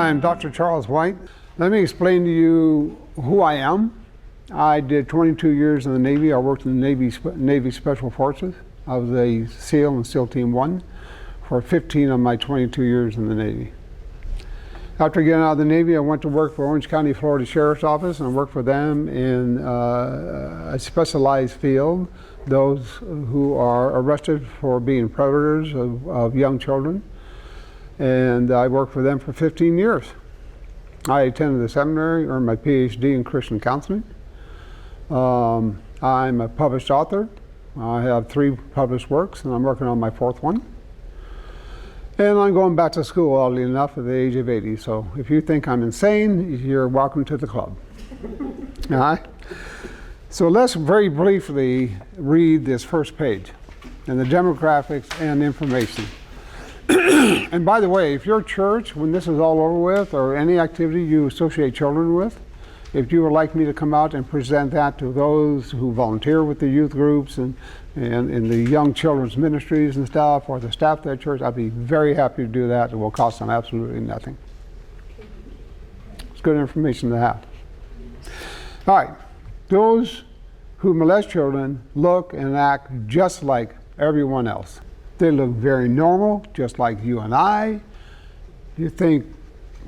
I'm Dr. Charles White. Let me explain to you who I am. I did 22 years in the Navy. I worked in the Navy Special Forces. I was a SEAL in SEAL Team 1 for 15 of my 22 years in the Navy. After getting out of the Navy, I went to work for Orange County, Florida Sheriff's Office, and worked for them in a specialized field, those who are arrested for being predators of young children. And I worked for them for 15 years. I attended the seminary, earned my PhD in Christian counseling. I'm a published author. I have 3 published works, and I'm working on my 4th one. And I'm going back to school, oddly enough, at the age of 80. So if you think I'm insane, you're welcome to the club. All right? So let's very briefly read this first page and the demographics and information. And by the way, if your church, when this is all over with, or any activity you associate children with, if you would like me to come out and present that to those who volunteer with the youth groups and in the young children's ministries and stuff, or the staff of that church, I'd be very happy to do that. It will cost them absolutely nothing. It's good information to have. All right, those who molest children look and act just like everyone else. They look very normal, just like you and I. You think,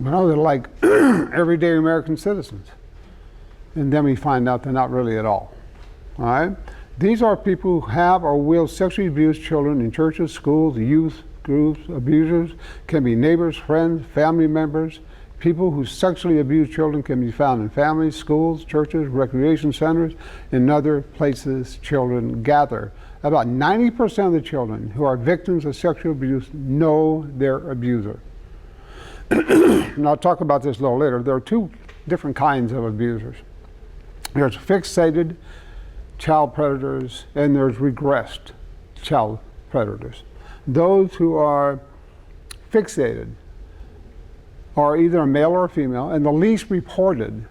well, they're like everyday American citizens. And then we find out they're not really at all. All right? These are people who have or will sexually abuse children in churches, schools, youth groups. Abusers can be neighbors, friends, family members. People who sexually abuse children can be found in families, schools, churches, recreation centers, and other places children gather. About 90% of the children who are victims of sexual abuse know their abuser. And I'll talk about this a little later. There are 2 different kinds of abusers. There's fixated child predators, and there's regressed child predators. Those who are fixated are either a male or a female, and the least reported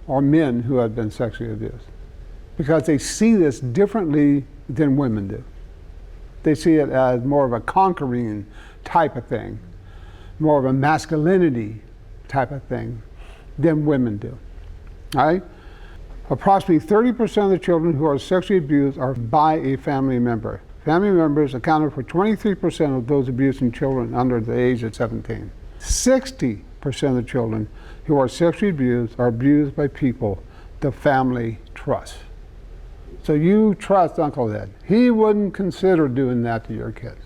are men who have been sexually abused, because they see this differently than women do. They see it as more of a conquering type of thing, more of a masculinity type of thing than women do. All right? Approximately 30% of the children who are sexually abused are by a family member. Family members accounted for 23% of those abusing children under the age of 17. 60% of the children who are sexually abused are abused by people the family trusts. So you trust Uncle Ed. He wouldn't consider doing that to your kids.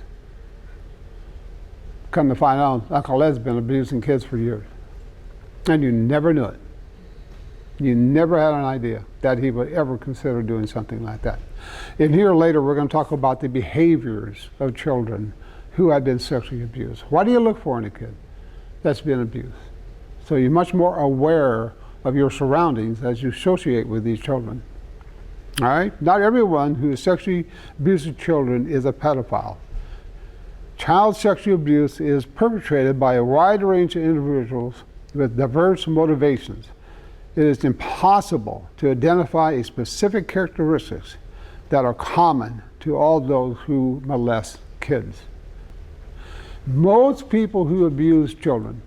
Come to find out, Uncle Ed's been abusing kids for years. And you never knew it. You never had an idea that he would ever consider doing something like that. And here later we're going to talk about the behaviors of children who have been sexually abused. What do you look for in a kid that's been abused? So you're much more aware of your surroundings as you associate with these children. All right? Not everyone who sexually abuses children is a pedophile. Child sexual abuse is perpetrated by a wide range of individuals with diverse motivations. It is impossible to identify a specific characteristics that are common to all those who molest kids. Most people who abuse children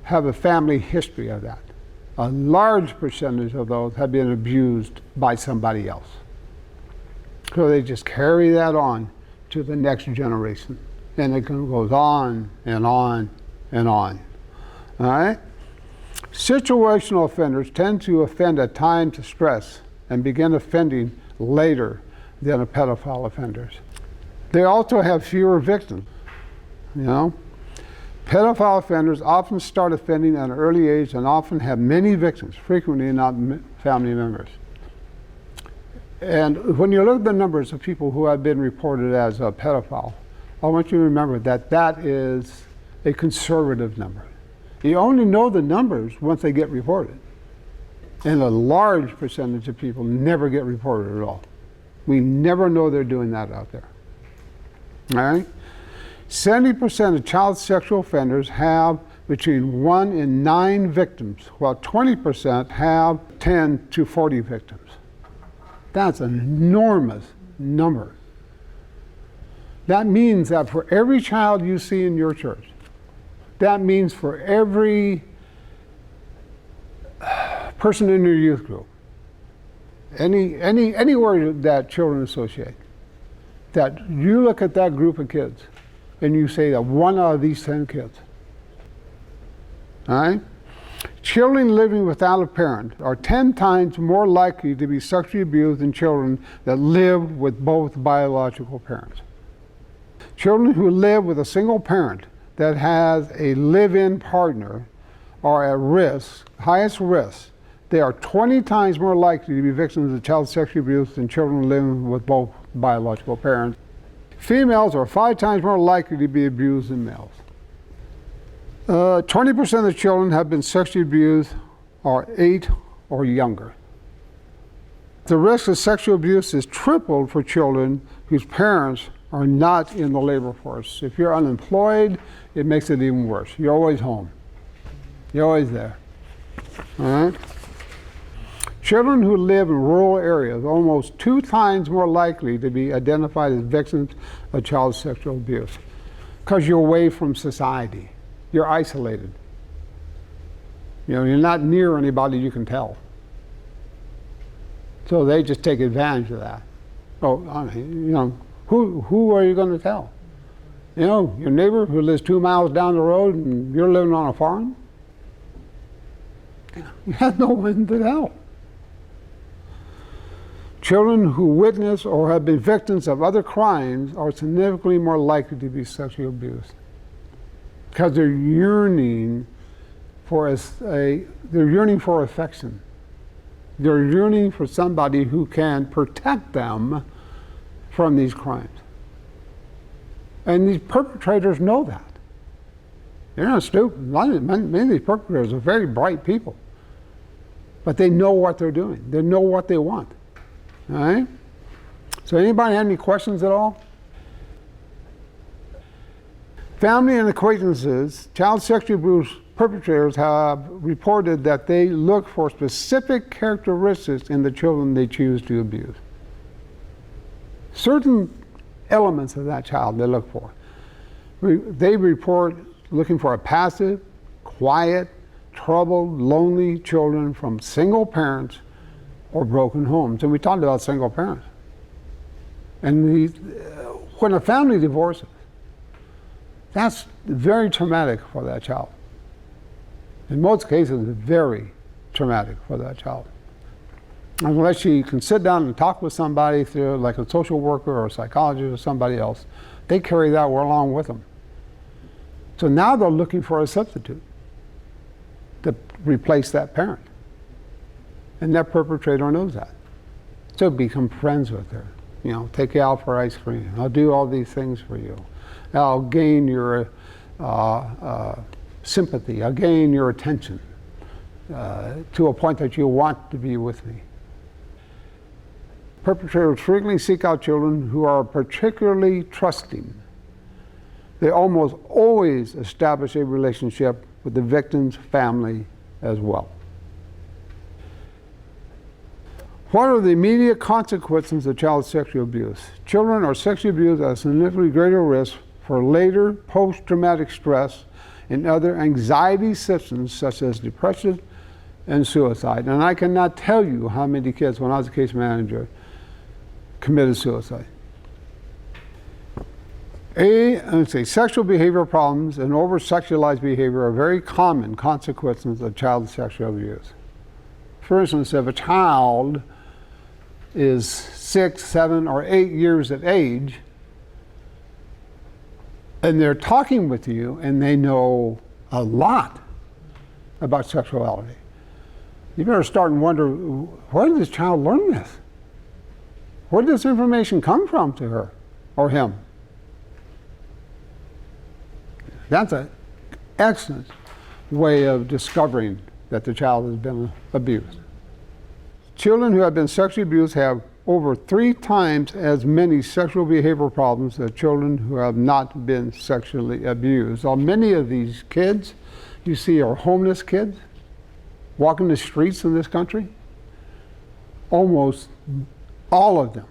have a family history of that. A large percentage of those have been abused by somebody else. So they just carry that on to the next generation. And it goes on and on and on. All right? Situational offenders tend to offend at times of stress and begin offending later than pedophile offenders. They also have fewer victims. You know? Pedophile offenders often start offending at an early age and often have many victims, frequently not family members. And when you look at the numbers of people who have been reported as a pedophile, I want you to remember that that is a conservative number. You only know the numbers once they get reported. And a large percentage of people never get reported at all. We never know they're doing that out there. All right? 70% of child sexual offenders have between 1 and 9 victims, while 20% have 10 to 40 victims. That's an enormous number. That means that for every child you see in your church, That means for every person in your youth group, anywhere that children associate, that you look at that group of kids and you say that one out of these 10 kids, all right? Children living without a parent are 10 times more likely to be sexually abused than children that live with both biological parents. Children who live with a single parent that has a live-in partner are at risk, highest risk. They are 20 times more likely to be victims of child sexual abuse than children living with both biological parents. Females are 5 times more likely to be abused than males. 20% of the children have been sexually abused are 8 or younger. The risk of sexual abuse is tripled for children whose parents are not in the labor force. If you're unemployed, it makes it even worse. You're always home. You're always there. All right? Children who live in rural areas are almost 2 times more likely to be identified as victims of child sexual abuse because you're away from society. You're isolated. You know, you're not near anybody you can tell. So they just take advantage of that. Oh, you know, who are you going to tell? You know, your neighbor who lives 2 miles down the road and you're living on a farm? You have no one to tell. Children who witness or have been victims of other crimes are significantly more likely to be sexually abused because they're yearning for they're yearning for affection. They're yearning for somebody who can protect them from these crimes. And these perpetrators know that. They're not stupid. Many of these perpetrators are very bright people. But they know what they're doing. They know what they want. All right? So anybody have any questions at all? Family and acquaintances, child sexual abuse perpetrators have reported that they look for specific characteristics in the children they choose to abuse. Certain elements of that child they look for. They report looking for a passive, quiet, troubled, lonely children from single parents or broken homes. And we talked about single parents. And when a family divorces, that's very traumatic for that child. In most cases, it's very traumatic for that child. Unless you can sit down and talk with somebody through, like a social worker or a psychologist or somebody else, they carry that along with them. So now they're looking for a substitute to replace that parent. And that perpetrator knows that. So become friends with her. You know, take you out for ice cream. I'll do all these things for you. I'll gain your sympathy. I'll gain your attention to a point that you want to be with me. Perpetrators frequently seek out children who are particularly trusting. They almost always establish a relationship with the victim's family as well. What are the immediate consequences of child sexual abuse? Children are sexually abused at a significantly greater risk for later post-traumatic stress and other anxiety symptoms such as depression and suicide. And I cannot tell you how many kids, when I was a case manager, committed suicide. Sexual behavior problems and over-sexualized behavior are very common consequences of child sexual abuse. For instance, if a child is 6, 7, or 8 years of age, and they're talking with you and they know a lot about sexuality, you better start and wonder, where did this child learn this? Where did this information come from to her or him? That's an excellent way of discovering that the child has been abused. Children who have been sexually abused have over 3 times as many sexual behavior problems as children who have not been sexually abused. So many of these kids you see are homeless kids walking the streets in this country. Almost all of them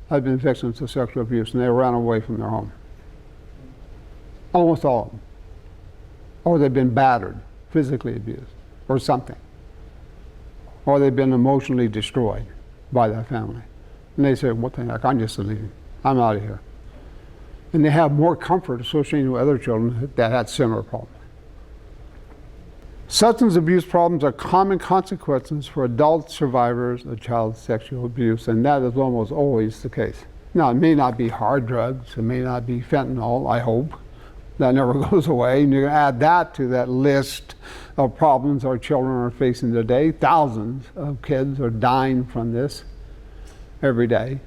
have been victims of sexual abuse and they ran away from their home. Almost all of them. or they've been battered, physically abused, or something. Or they've been emotionally destroyed by that family. And they say, what the heck, I'm just leaving. I'm out of here. And they have more comfort associated with other children that had similar problems. Substance abuse problems are common consequences for adult survivors of child sexual abuse, and that is almost always the case. Now, it may not be hard drugs, it may not be fentanyl, I hope. That never goes away, and you're going to add that to that list of problems our children are facing today. Thousands of kids are dying from this every day.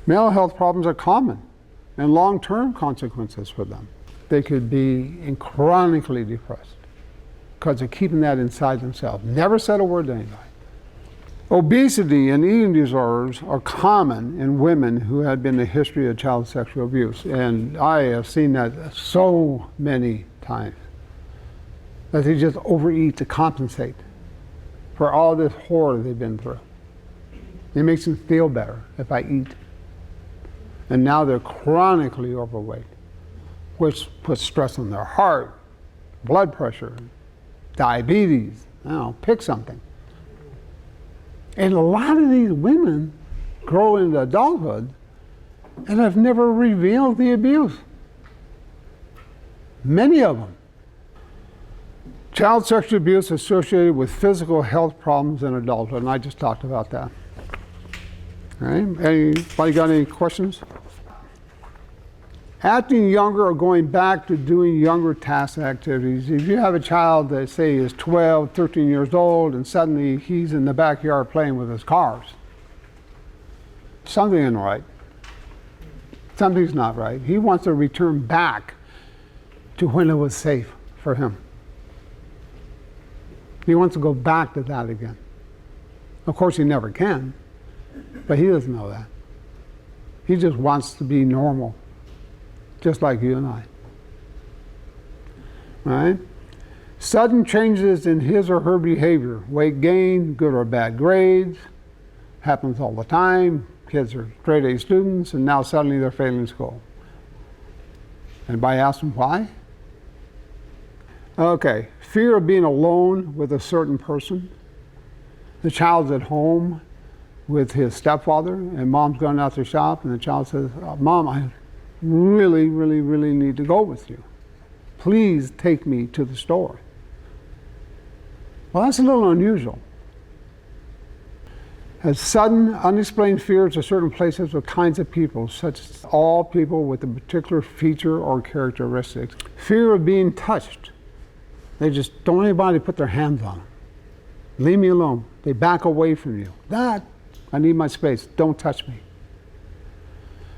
Mental health problems are common and long-term consequences for them. They could be chronically depressed because they're keeping that inside themselves. Never said a word to anybody. Obesity and eating disorders are common in women who had been a history of child sexual abuse. And I have seen that so many times, that they just overeat to compensate for all this horror they've been through. It makes them feel better if I eat. And now they're chronically overweight, which puts stress on their heart, blood pressure, diabetes, pick something. And a lot of these women grow into adulthood and have never revealed the abuse. Many of them. Child sexual abuse associated with physical health problems in adulthood, and I just talked about that. All right, anybody got any questions? Acting younger or going back to doing younger task activities. If you have a child that, say, is 12, 13 years old, and suddenly he's in the backyard playing with his cars, something isn't right. Something's not right. He wants to return back to when it was safe for him. He wants to go back to that again. Of course, he never can, but he doesn't know that. He just wants to be normal, just like you and I. All right? Sudden changes in his or her behavior, weight gain, good or bad grades, happens all the time. Kids are straight A students, and now suddenly they're failing school. Anybody ask them why? Okay, fear of being alone with a certain person. The child's at home with his stepfather, and mom's going out to shop, and the child says, Mom, I really, really, really need to go with you. Please take me to the store. Well, that's a little unusual. Has sudden, unexplained fears of certain places or kinds of people, such as all people with a particular feature or characteristics. Fear of being touched. They just don't want anybody to put their hands on them. Leave me alone. They back away from you. That, I need my space. Don't touch me.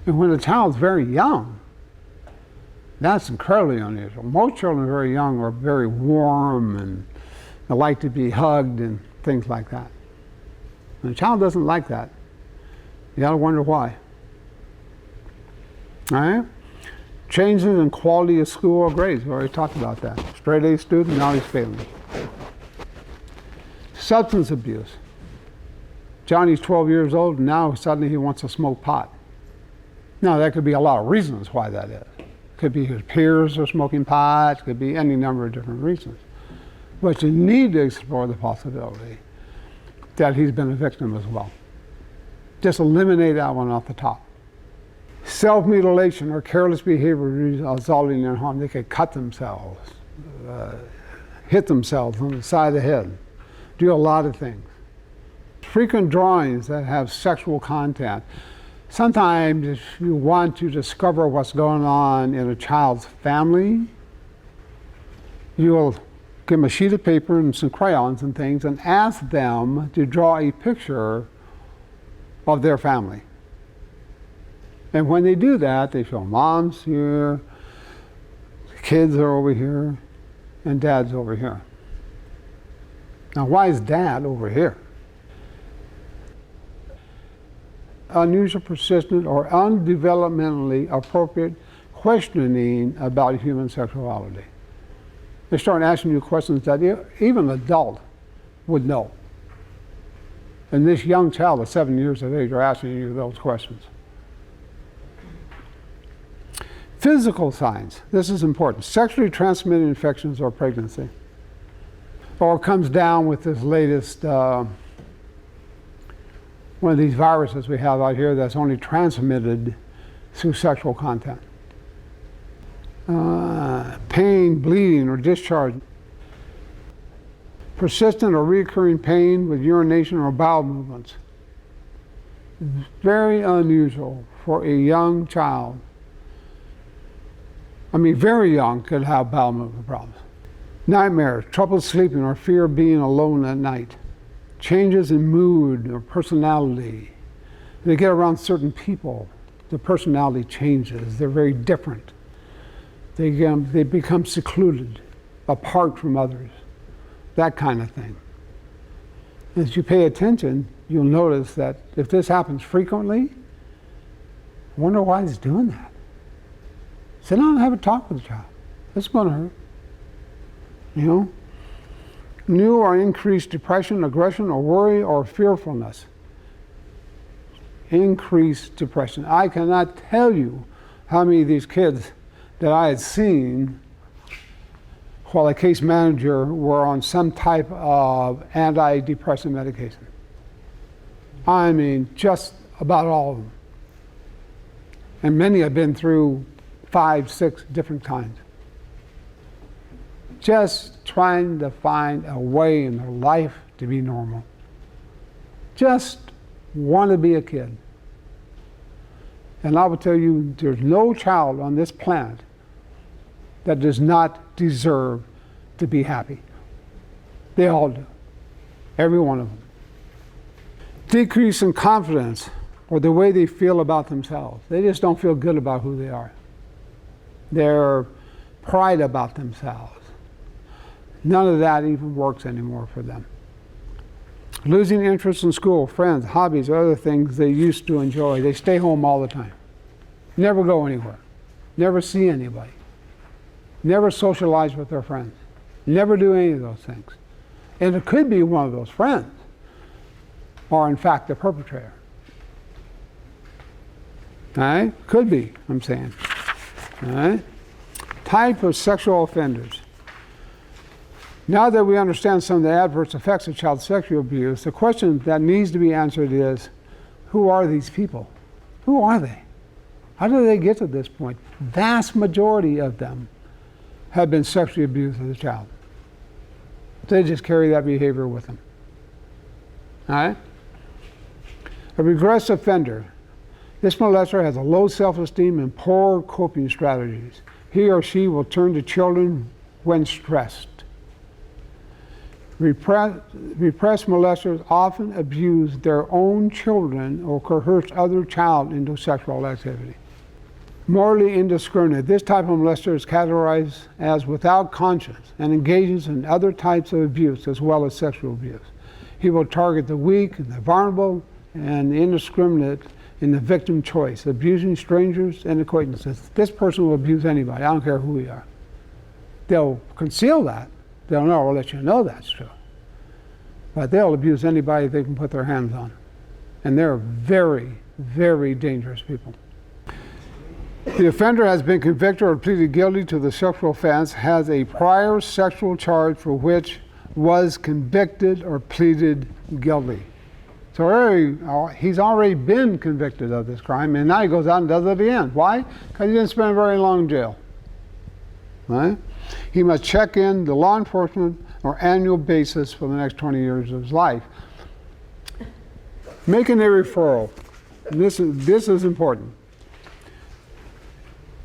And when a child's very young, that's incredibly unusual. Most children very young are very warm and they like to be hugged and things like that. And a child doesn't like that. You gotta wonder why. All right? Changes in quality of school or grades. We already talked about that. Straight A student, now he's failing. Substance abuse. Johnny's 12 years old, and now suddenly he wants to smoke pot. Now, there could be a lot of reasons why that is. Could be his peers are smoking pot, could be any number of different reasons. But you need to explore the possibility that he's been a victim as well. Just eliminate that one off the top. Self-mutilation or careless behavior resulting in harm. They could cut themselves, hit themselves on the side of the head, do a lot of things. Frequent drawings that have sexual content. Sometimes if you want to discover what's going on in a child's family, you'll give them a sheet of paper and some crayons and things and ask them to draw a picture of their family. And when they do that, they show mom's here, kids are over here, and dad's over here. Now, why is dad over here? Unusual, persistent, or undevelopmentally appropriate questioning about human sexuality. They start asking you questions that even an adult would know. And this young child of 7 years of age are asking you those questions. Physical signs, this is important. Sexually transmitted infections or pregnancy. Or it comes down with this latest, one of these viruses we have out here that's only transmitted through sexual contact. Pain, bleeding, or discharge. Persistent or recurring pain with urination or bowel movements. Very unusual for a young child. I mean, very young could have bowel movement problems. Nightmares, trouble sleeping, or fear of being alone at night. Changes in mood or personality. They get around certain people, the personality changes. They're very different. They become secluded, apart from others. That kind of thing. As you pay attention, you'll notice that if this happens frequently, I wonder why he's doing that. Sit down and have a talk with the child. It's going to hurt. You know? New or increased depression, aggression, or worry, or fearfulness. Increased depression. I cannot tell you how many of these kids that I had seen while a case manager were on some type of antidepressant medication. I mean, just about all of them. And many have been through 5, 6 different kinds. Just trying to find a way in their life to be normal. Just want to be a kid. And I will tell you, there's no child on this planet that does not deserve to be happy. They all do. Every one of them. Decrease in confidence or the way they feel about themselves. They just don't feel good about who they are. Their pride about themselves. None of that even works anymore for them. Losing interest in school, friends, hobbies, or other things they used to enjoy. They stay home all the time. Never go anywhere. Never see anybody. Never socialize with their friends. Never do any of those things. And it could be one of those friends, or in fact the perpetrator. All right? Could be, I'm saying. All right? Type of sexual offenders. Now that we understand some of the adverse effects of child sexual abuse, the question that needs to be answered is, who are these people? Who are they? How did they get to this point? Vast majority of them have been sexually abused as a child. They just carry that behavior with them. All right? A regress offender. This molester has a low self-esteem and poor coping strategies. He or she will turn to children when stressed. Repressed molesters often abuse their own children or coerce other child into sexual activity. Morally indiscriminate. This type of molester is categorized as without conscience and engages in other types of abuse as well as sexual abuse. He will target the weak and the vulnerable and the indiscriminate in the victim choice, abusing strangers and acquaintances. This person will abuse anybody, I don't care who you are. They'll conceal that. They'll never let you know that's true. But they'll abuse anybody they can put their hands on. And they're very, very dangerous people. The offender has been convicted or pleaded guilty to the sexual offense, has a prior sexual charge for which was convicted or pleaded guilty. So he's already been convicted of this crime, and now he goes out and does it again. Why? Because he didn't spend very long in jail. Right? He must check in the law enforcement on an annual basis for the next 20 years of his life. Making a referral. This is important.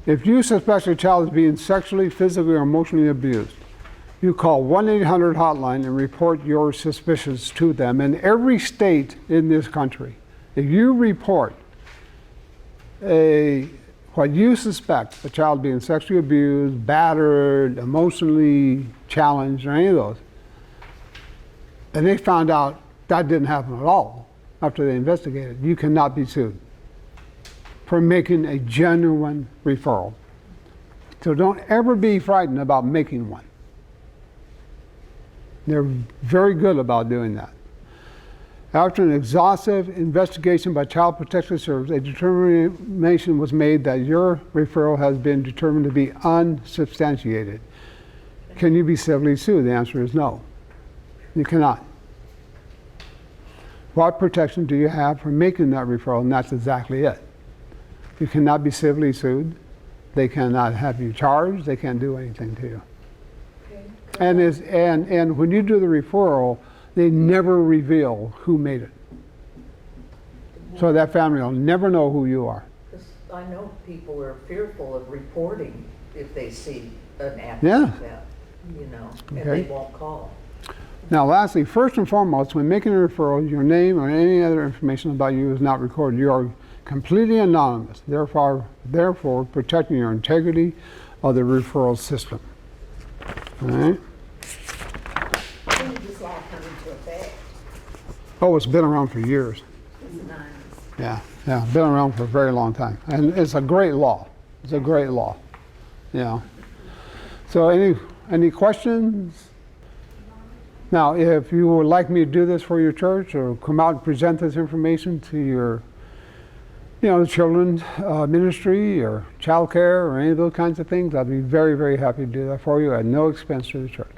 If you suspect your child is being sexually, physically, or emotionally abused, you call 1-800 hotline and report your suspicions to them. In every state in this country, if you report what you suspect a child being sexually abused, battered, emotionally challenged, or any of those, and they found out that didn't happen at all after they investigated, you cannot be sued for making a genuine referral. So don't ever be frightened about making one. They're very good about doing that. After an exhaustive investigation by Child Protective Service, a determination was made that your referral has been determined to be unsubstantiated. Can you be civilly sued? The answer is no. You cannot. What protection do you have for making that referral? And that's exactly it. You cannot be civilly sued. They cannot have you charged. They can't do anything to you. Okay. And when you do the referral, they never reveal who made it. So that family will never know who you are. Because I know people are fearful of reporting if they see an act Yeah. like that, you know, and Okay. they won't call. Now lastly, first and foremost, when making a referral, your name or any other information about you is not recorded. You are completely anonymous, therefore protecting your integrity of the referral system. All right? When did this law come into effect? Oh, it's been around for years. It's nice. Yeah, been around for a very long time. And it's a great law. It's a great law. Yeah. So any questions? Now, if you would like me to do this for your church or come out and present this information to your, children's ministry or child care or any of those kinds of things, I'd be very, very happy to do that for you at no expense to the church.